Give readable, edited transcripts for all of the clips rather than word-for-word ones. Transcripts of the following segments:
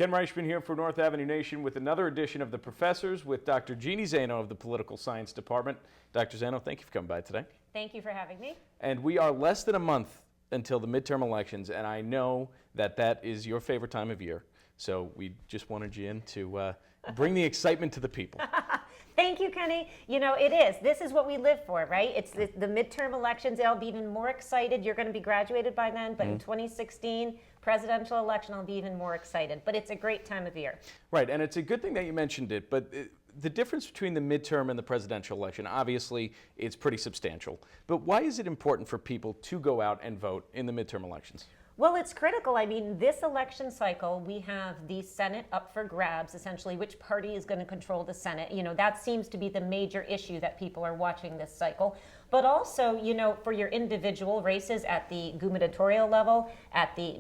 Ken Reischmann here for North Avenue Nation with another edition of The Professors with Dr. Jeanne Zaino of the Political Science Department. Dr. Zaino, thank you for coming by today. Thank you for having me. And we are less than a month until the midterm elections, and I know that that is your favorite time of year. So we just wanted you in to bring the excitement to the people. Thank you, Kenny. You know, it is. This is what we live for, right? It's the midterm elections. I'll be even more excited. You're going to be graduated by then, but in 2016, presidential election, I'll be even more excited. But it's a great time of year. Right, and it's a good thing that you mentioned it, but the difference between the midterm and the presidential election, obviously, it's pretty substantial. But why is it important for people to go out and vote in the midterm elections? Well, it's critical. I mean, this election cycle, we have the Senate up for grabs, essentially, which party is going to control the Senate. You know, that seems to be the major issue that people are watching this cycle. But also, you know, for your individual races at the gubernatorial level, at the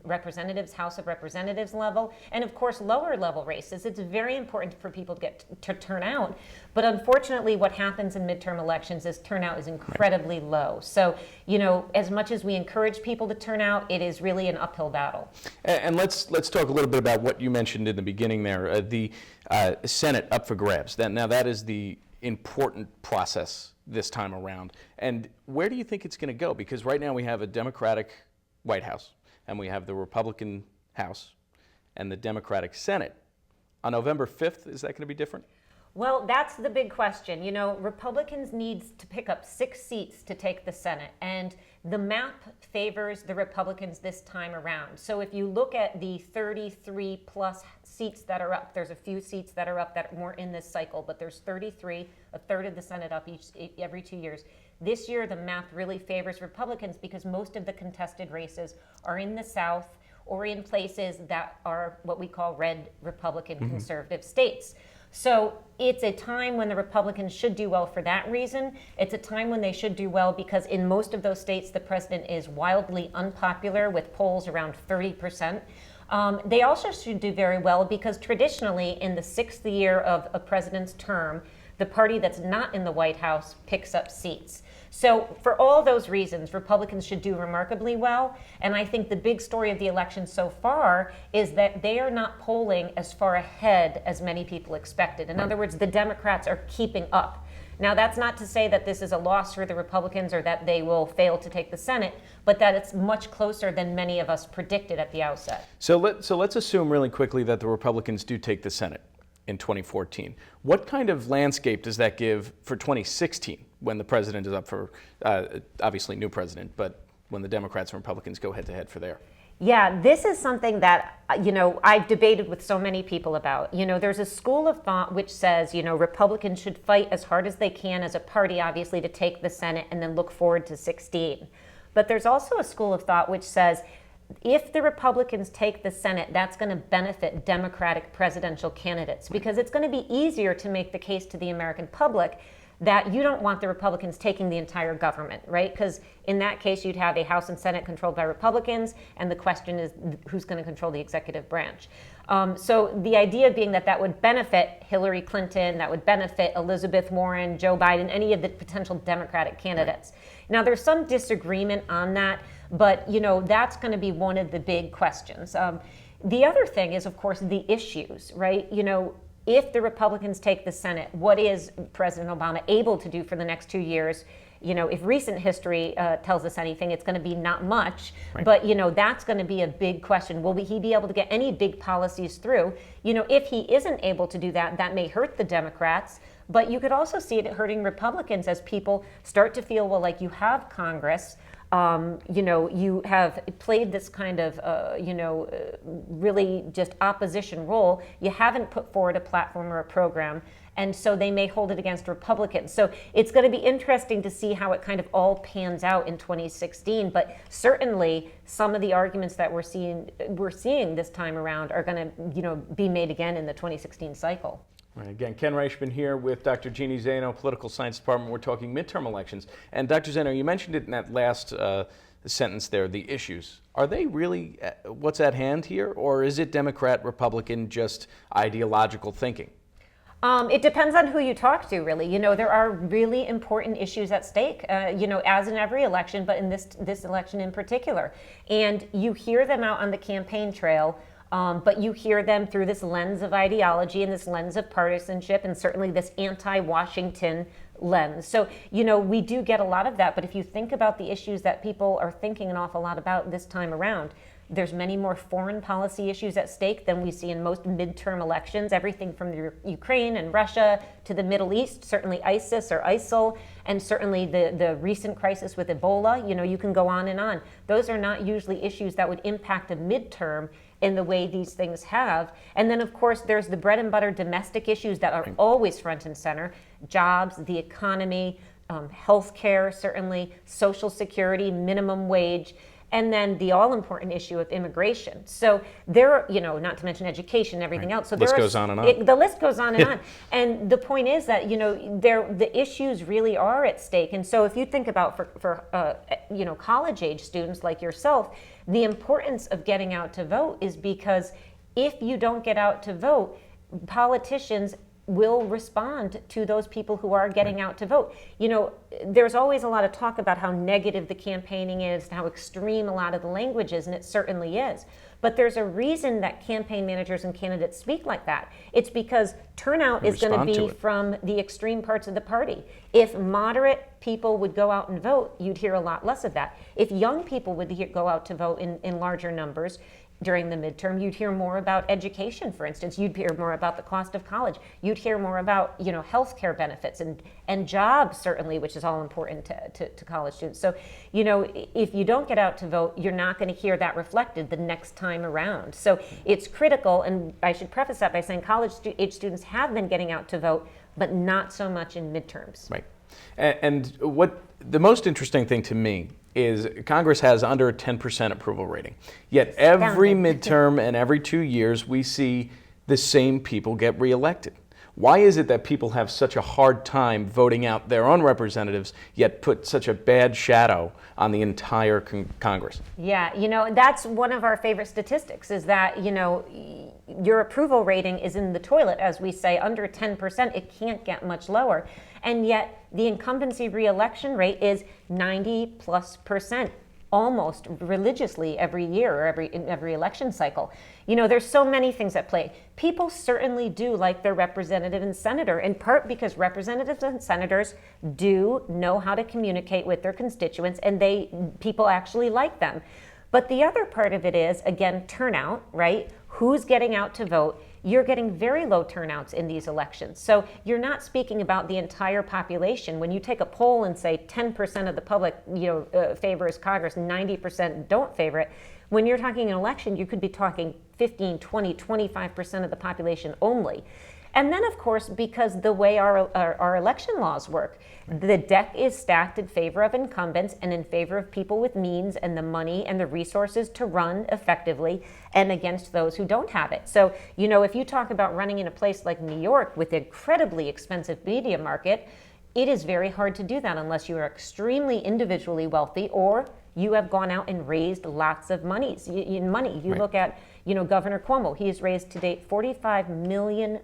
representatives, House of Representatives level, and of course, lower level races, it's very important for people to get to turn out. But unfortunately, what happens in midterm elections is turnout is incredibly low. So, you know, as much as we encourage people to turn out, it is really an uphill battle. And let's talk a little bit about what you mentioned in the beginning there, the Senate up for grabs. Now that is the important process this time around. And where do you think it's going to go? Because right now we have a Democratic White House, and we have the Republican House and the Democratic Senate. On November 5th, is that going to be different? Well, that's the big question. You know, Republicans need to pick up 6 seats to take the Senate, and the map favors the Republicans this time around. So if you look at the 33 plus seats that are up, there's a few seats that are up that weren't in this cycle, but there's 33, a third of the Senate up every 2 years. This year, the map really favors Republicans because most of the contested races are in the South or in places that are what we call red Republican conservative states. So it's a time when the Republicans should do well for that reason. It's a time when they should do well because in most of those states, the president is wildly unpopular with polls around 30%. They also should do very well because traditionally in the 6th year of a president's term, the party that's not in the White House picks up seats. So for all those reasons, Republicans should do remarkably well. And I think the big story of the election so far is that they are not polling as far ahead as many people expected. In other words, the Democrats are keeping up. Now, that's not to say that this is a loss for the Republicans or that they will fail to take the Senate, but that it's much closer than many of us predicted at the outset. So let's assume really quickly that the Republicans do take the Senate in 2014. What kind of landscape does that give for 2016 when the president is up for, obviously new president, but when the Democrats and Republicans go head to head for there? Yeah, this is something that, you know, I've debated with so many people about. You know, there's a school of thought which says, you know, Republicans should fight as hard as they can as a party, obviously, to take the Senate and then look forward to 16. But there's also a school of thought which says, if the Republicans take the Senate, that's going to benefit Democratic presidential candidates because it's going to be easier to make the case to the American public that you don't want the Republicans taking the entire government, right? Because in that case, you'd have a House and Senate controlled by Republicans, and the question is who's going to control the executive branch. So the idea being that that would benefit Hillary Clinton, that would benefit Elizabeth Warren, Joe Biden, any of the potential Democratic candidates. Right. Now, there's some disagreement on that, but you know that's going to be one of the big questions. The other thing is, of course, the issues, right? You know, if the Republicans take the Senate, what is President Obama able to do for the next 2 years? You know, if recent history tells us anything, it's going to be not much. Right. But, you know, that's going to be a big question. Will he be able to get any big policies through? You know, if he isn't able to do that, that may hurt the Democrats. But you could also see it hurting Republicans as people start to feel, well, like you have Congress. You know, you have played this kind of, really just opposition role. You haven't put forward a platform or a program, and so they may hold it against Republicans. So it's going to be interesting to see how it kind of all pans out in 2016. But certainly, some of the arguments that we're seeing this time around are going to, you know, be made again in the 2016 cycle. Right, again, Ken Reischmann here with Dr. Jeanne Zaino, Political Science Department. We're talking midterm elections. And Dr. Zaino, you mentioned it in that last sentence there, the issues. Are they really what's at hand here, or is it Democrat, Republican, just ideological thinking? It depends on who you talk to, really. You know, there are really important issues at stake, you know, as in every election, but in this election in particular. And you hear them out on the campaign trail. But you hear them through this lens of ideology and this lens of partisanship and certainly this anti-Washington lens. So, we do get a lot of that. But if you think about the issues that people are thinking an awful lot about this time around, there's many more foreign policy issues at stake than we see in most midterm elections, everything from the Ukraine and Russia to the Middle East, certainly ISIS or ISIL, and certainly the recent crisis with Ebola. You can go on and on. Those are not usually issues that would impact a midterm in the way these things have. And then, of course, there's the bread and butter domestic issues that are always front and center: jobs, the economy, healthcare, certainly, Social Security, minimum wage, and then the all-important issue of immigration. So there, not to mention education and everything else. So the list goes on and on. The list goes on and on. And the point is that, the issues really are at stake. And so if you think about for college-age students like yourself, the importance of getting out to vote is because if you don't get out to vote, politicians will respond to those people who are getting out to vote. There's always a lot of talk about how negative the campaigning is, how extreme a lot of the language is, and it certainly is. But there's a reason that campaign managers and candidates speak like that. It's because turnout is going to be from the extreme parts of the party. If moderate people would go out and vote, you'd hear a lot less of that. If young people would go out to vote in larger numbers during the midterm, you'd hear more about education, for instance. You'd hear more about the cost of college. You'd hear more about, health care benefits and jobs, certainly, which is all important to college students. So, if you don't get out to vote, you're not going to hear that reflected the next time around. So it's critical, and I should preface that by saying college-age students have been getting out to vote, but not so much in midterms. Right. And what the most interesting thing to me is Congress has under a 10% approval rating. Yet every midterm and every 2 years we see the same people get reelected. Why is it that people have such a hard time voting out their own representatives, yet put such a bad shadow on the entire Congress? Yeah, that's one of our favorite statistics, is that, your approval rating is in the toilet, as we say, under 10%. It can't get much lower. And yet the incumbency reelection rate is 90+%. Almost religiously every year or in every election cycle. There's so many things at play. People certainly do like their representative and senator, in part because representatives and senators do know how to communicate with their constituents, and people actually like them. But the other part of it is, again, turnout, right? Who's getting out to vote? You're getting very low turnouts in these elections. So you're not speaking about the entire population. When you take a poll and say 10% of the public favors Congress, 90% don't favor it, when you're talking an election, you could be talking 15, 20, 25% of the population only. And then, of course, because the way our election laws work, the deck is stacked in favor of incumbents and in favor of people with means and the money and the resources to run effectively, and against those who don't have it. So, if you talk about running in a place like New York with an incredibly expensive media market, it is very hard to do that unless you are extremely individually wealthy or you have gone out and raised lots of money. You look at, Governor Cuomo. He has raised to date $45 million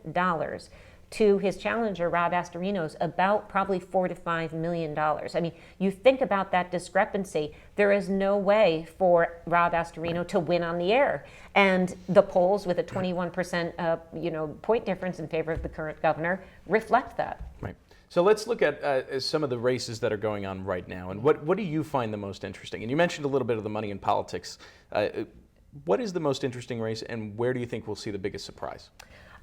to his challenger, Rob Astorino's, about probably $4 to $5 million. I mean, you think about that discrepancy. There is no way for Rob Astorino to win on the air. And the polls with a 21% point difference in favor of the current governor reflect that. Right. So let's look at some of the races that are going on right now. And what do you find the most interesting? And you mentioned a little bit of the money in politics. What is the most interesting race, and where do you think we'll see the biggest surprise?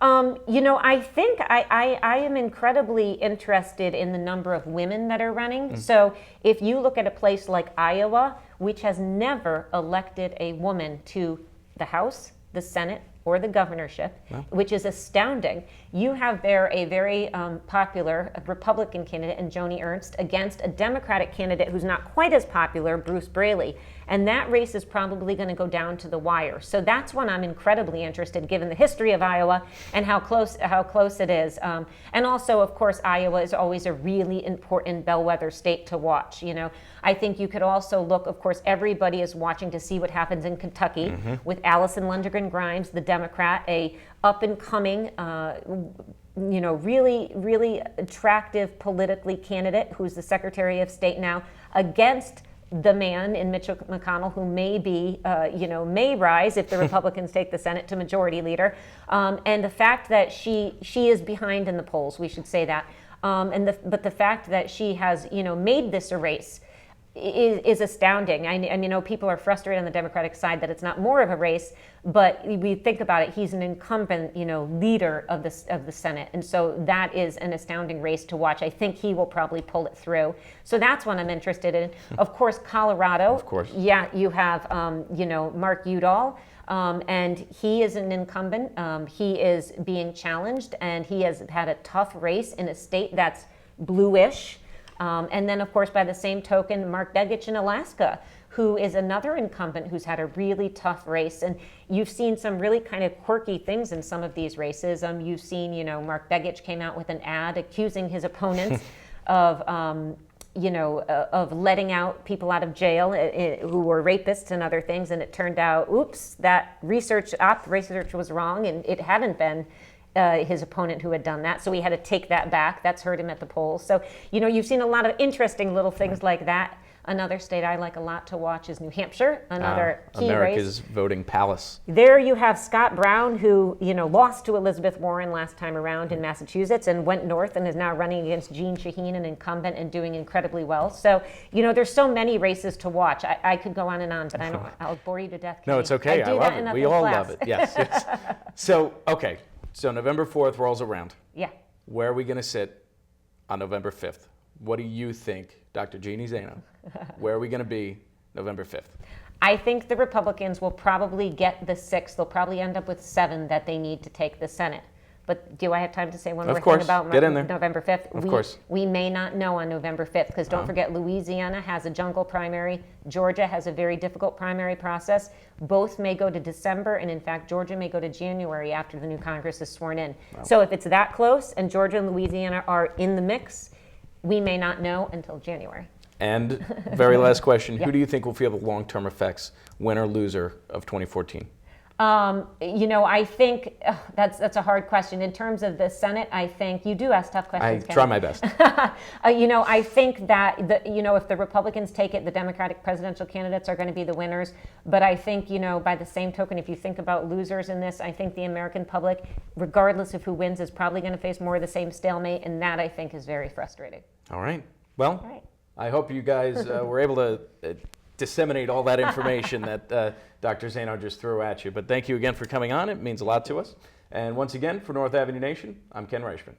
I think I am incredibly interested in the number of women that are running. Mm-hmm. So if you look at a place like Iowa, which has never elected a woman to the House, the Senate, or the governorship, which is astounding. You have there a very popular Republican candidate in Joni Ernst against a Democratic candidate who's not quite as popular, Bruce Braley. And that race is probably going to go down to the wire. So that's when I'm incredibly interested, given the history of Iowa and how close it is. And also, of course, Iowa is always a really important bellwether state to watch. I think you could also look, of course, everybody is watching to see what happens in Kentucky with Allison Lundgren Grimes, the Democrat, a up-and-coming, really, really attractive politically candidate who's the Secretary of State now, against the man in Mitch McConnell who may be, may rise if the Republicans take the Senate to majority leader. And the fact that she is behind in the polls, we should say that. But the fact that she has, made this a race is astounding. I know people are frustrated on the Democratic side that it's not more of a race, but we think about it, he's an incumbent, leader of the Senate. And so that is an astounding race to watch. I think he will probably pull it through. So that's what I'm interested in. Of course, Colorado. Of course. Yeah, you have, Mark Udall. And he is an incumbent. He is being challenged, and he has had a tough race in a state that's bluish. And then, of course, by the same token, Mark Begich in Alaska, who is another incumbent who's had a really tough race. And you've seen some really kind of quirky things in some of these races. You've seen, Mark Begich came out with an ad accusing his opponents of letting out people out of jail who were rapists and other things. And it turned out, oops, that research was wrong, and it hadn't been his opponent who had done that. So he had to take that back. That's hurt him at the polls. So, you've seen a lot of interesting little things like that. Another state I like a lot to watch is New Hampshire, another key America's race. voting palace. There you have Scott Brown, who, lost to Elizabeth Warren last time around in Massachusetts and went north and is now running against Jeanne Shaheen, an incumbent, and doing incredibly well. So, there's so many races to watch. I could go on and on, but I'll bore you to death. No, it's okay. I love it. We all love it. Yes. So, okay. So November 4th rolls around. Yeah. Where are we going to sit on November 5th? What do you think, Dr. Jeanne Zaino? Where are we going to be November 5th? I think the Republicans will probably get the 6. They'll probably end up with 7 that they need to take the Senate. But do I have time to say one more thing about November 5th? Of course. We may not know on November 5th, because don't forget, Louisiana has a jungle primary. Georgia has a very difficult primary process. Both may go to December, and in fact, Georgia may go to January after the new Congress is sworn in. Wow. So if it's that close and Georgia and Louisiana are in the mix, we may not know until January. And very last question, Yeah. Who do you think will feel the long-term effects, winner or loser, of 2014? I think that's a hard question. In terms of the Senate, I think you do ask tough questions. I try my best. I think that if the Republicans take it, the Democratic presidential candidates are going to be the winners. But I think, by the same token, if you think about losers in this, I think the American public, regardless of who wins, is probably going to face more of the same stalemate, and that I think is very frustrating. All right. Well, I hope you guys were able to disseminate all that information that Dr. Zaino just threw at you. But thank you again for coming on. It means a lot to us. And once again, for North Avenue Nation, I'm Ken Reischmann.